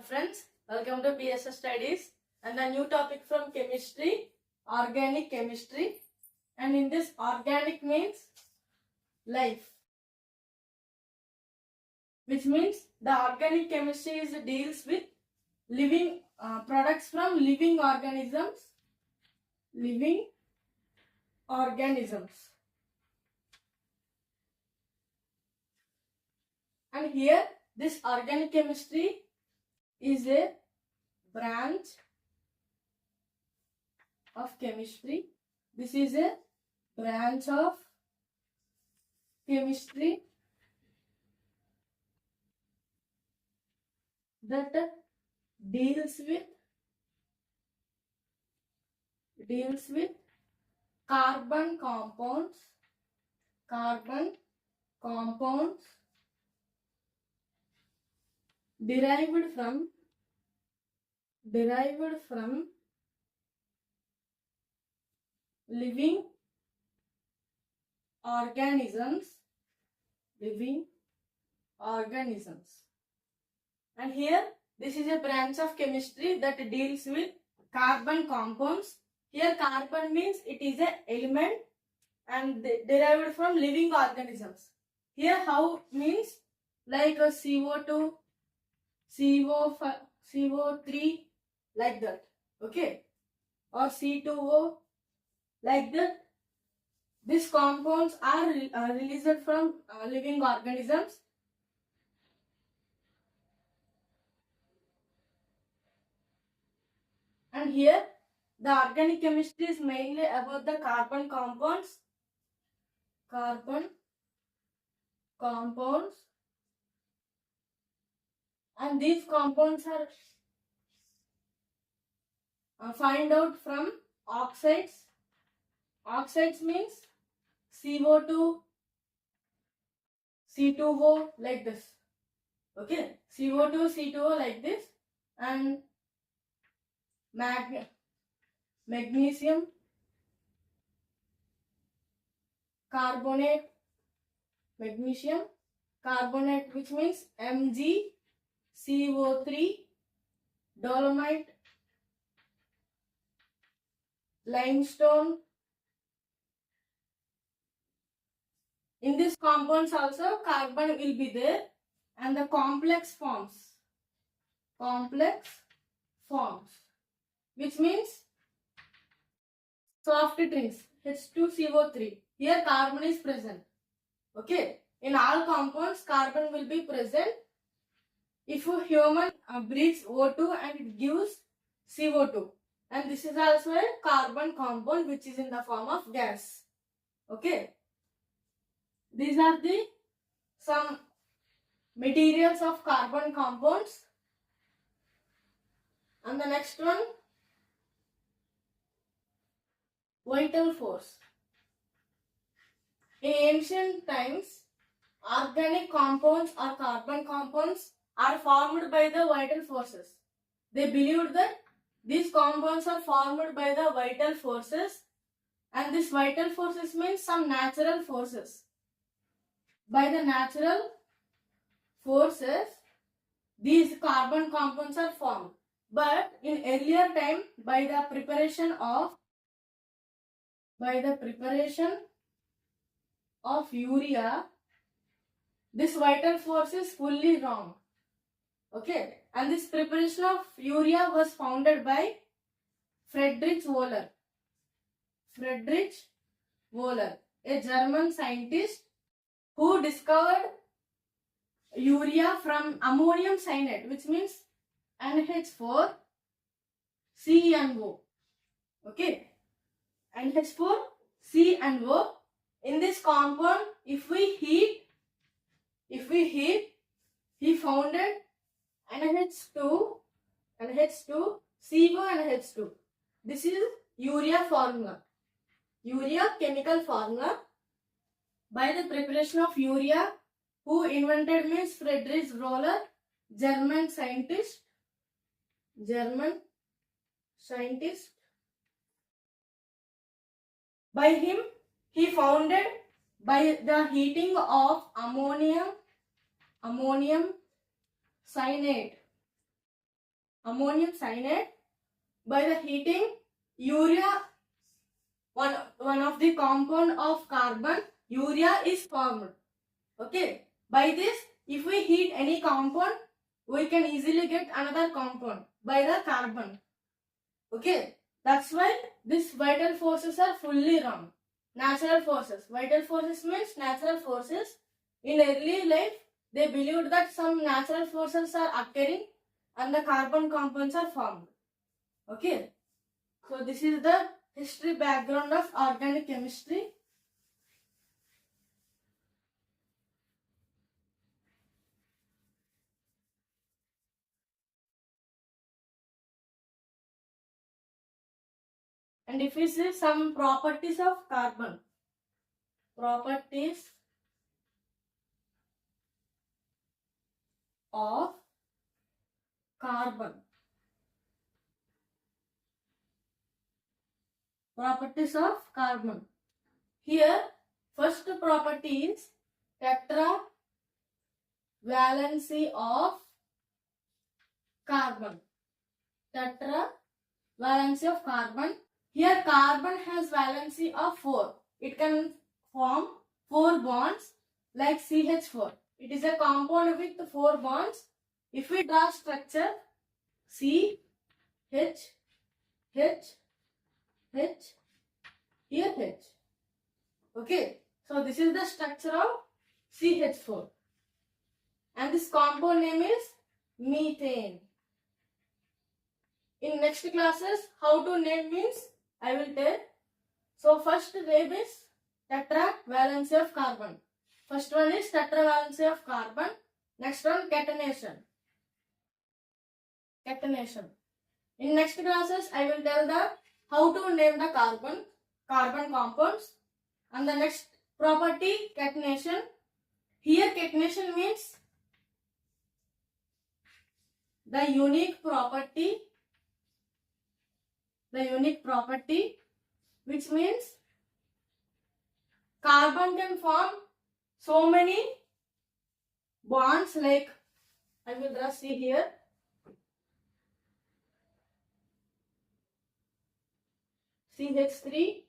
Friends, welcome to PSS Studies and a new topic from chemistry, organic chemistry. And in this, organic means life, which means the organic chemistry deals with living products from living organisms. Living organisms. And here, this organic chemistry is a branch of chemistry. This is a branch of chemistry that deals with carbon compounds derived from living organisms. And here, this is a branch of chemistry that deals with carbon compounds. Here, carbon means it is an element and derived from living organisms. Here, how means like a CO2, CO3, like that. Okay? Or C2O, like that. These compounds are released from living organisms. And here, the organic chemistry is mainly about the carbon compounds. And these compounds are found out from oxides. Oxides means CO2, C2O, like this. Okay, CO2, C2O, like this. And magnesium carbonate, which means MgCO3, dolomite, limestone. In these compounds also carbon will be there, and the complex forms, which means soft drinks, H2CO3. Here carbon is present. Okay. In all compounds, carbon will be present. If a human breathes O2 and it gives CO2. And this is also a carbon compound which is in the form of gas. Okay. These are some materials of carbon compounds. And the next one, vital force. In ancient times, organic compounds or carbon compounds are formed by the vital forces. They believed that these compounds are formed by the vital forces, and this vital forces means some natural forces. By the natural forces, these carbon compounds are formed. But in earlier time, by the preparation of urea, this vital force is fully wrong. Okay, and this preparation of urea was founded by Friedrich Wöhler, a German scientist who discovered urea from ammonium cyanide, which means NH4CNO. Okay, NH4CNO. In this compound, if we heat, he founded NH2, CO and H2. This is urea formula, chemical formula. By the preparation of urea, who invented means Friedrich Wöhler, German scientist. By him, he founded by the heating of ammonium cyanide. ammonium cyanide. By the heating, urea, one of the compound of carbon, urea is formed. Okay. By this, if we heat any compound, we can easily get another compound by the carbon. Okay. That's why these vital forces are fully wrong. Natural forces. Vital forces means natural forces. In early life, they believed that some natural forces are occurring and the carbon compounds are formed. Okay. So this is the history background of organic chemistry. And if we see some properties of carbon. Properties of carbon. Properties of carbon. Here, first property is tetravalency of carbon. Tetravalency of carbon. Here, carbon has valency of 4. It can form 4 bonds like CH4. It is a compound with 4 bonds. If we draw structure C, H, H, H, here H. Okay. So this is the structure of CH4. And this compound name is methane. In next classes, how to name means I will tell. So first name is tetravalency of carbon. First one is tetravalency of carbon. Next one catenation. Catenation. In next classes, I will tell the how to name the carbon compounds. And the next property catenation. Here catenation means the unique property which means carbon can form so many bonds like I will just see here. CH3,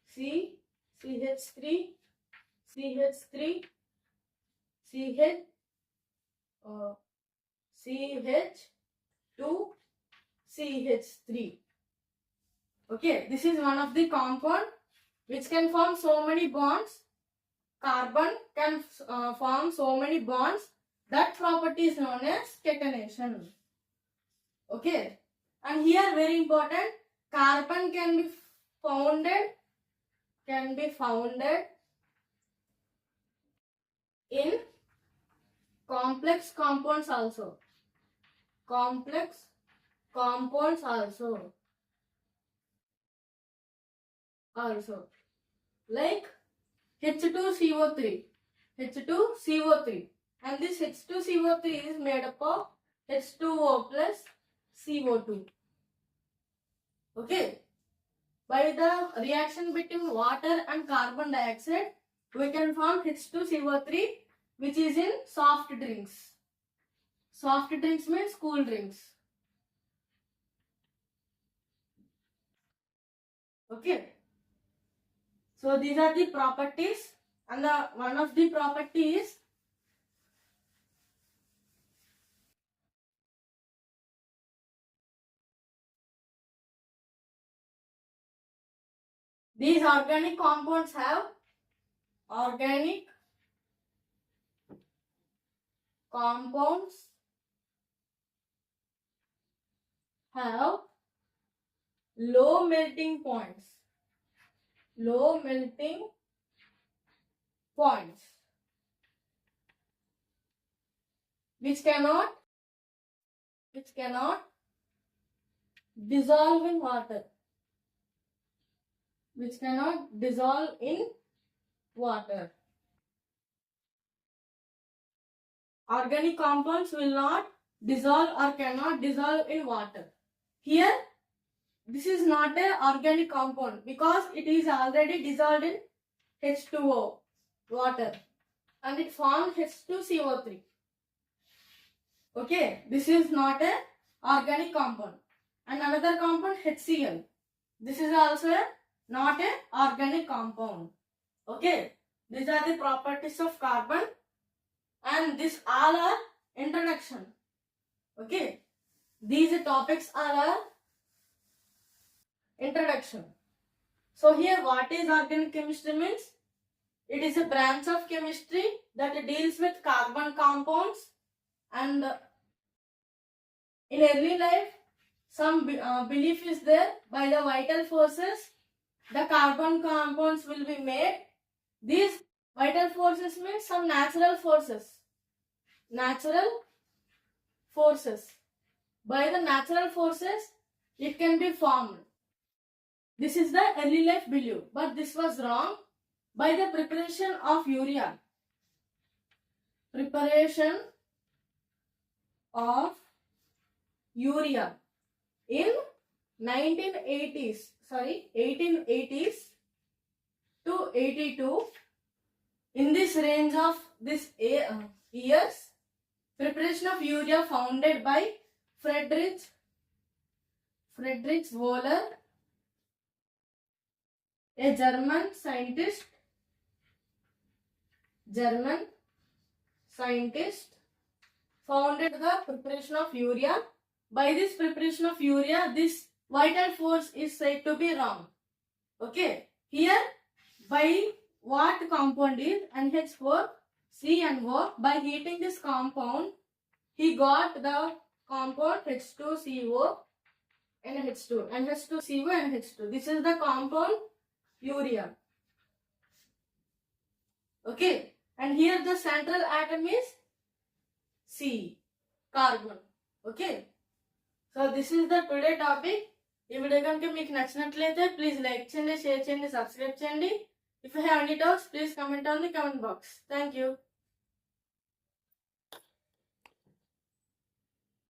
C, CH3, CH3, CH, CH2, CH3. Okay, this is one of the compound which can form so many bonds. Carbon can form so many bonds. That property is known as catenation. Okay, and here very important, carbon can be founded in complex compounds also. Complex compounds also. Like H2CO3. H2CO3. And this H2CO3 is made up of H2O plus CO2. Okay. By the reaction between water and carbon dioxide, we can form H2CO3 which is in soft drinks. Soft drinks means cool drinks. Okay. So these are the properties, and one of the properties these organic compounds have low melting points. Which cannot dissolve in water. Organic compounds will not dissolve or cannot dissolve in water. Here, this is not an organic compound because it is already dissolved in H2O, water, and it forms H2CO3. Okay, this is not an organic compound. And another compound HCl. This is also not a organic compound. Okay. These are the properties of carbon, and these all are introduction. Okay. These topics are introduction. So here what is organic chemistry means? It is a branch of chemistry that deals with carbon compounds, and in early life some belief is there by the vital forces the carbon compounds will be made. These vital forces means some natural forces. By the natural forces it can be formed. This is the early life belief, but this was wrong. By the preparation of urea in 1880s to 82, in this range of this years, preparation of urea founded by Friedrich Wöhler, a German scientist, founded the preparation of urea. By this preparation of urea, this vital force is said to be wrong. Okay. Here, by what compound is NH4, C and O. By heating this compound, he got the compound H2CO and H2. NH2CO and H2. This is the compound urea. Okay. And here the central atom is C, carbon. Okay. So this is the today topic. ఈ video కనుక మీకు నచ్చినట్లయితే please like చేయండి, share చేయండి, subscribe చేయండి. If you have any doubts, please comment on the comment box. Thank you.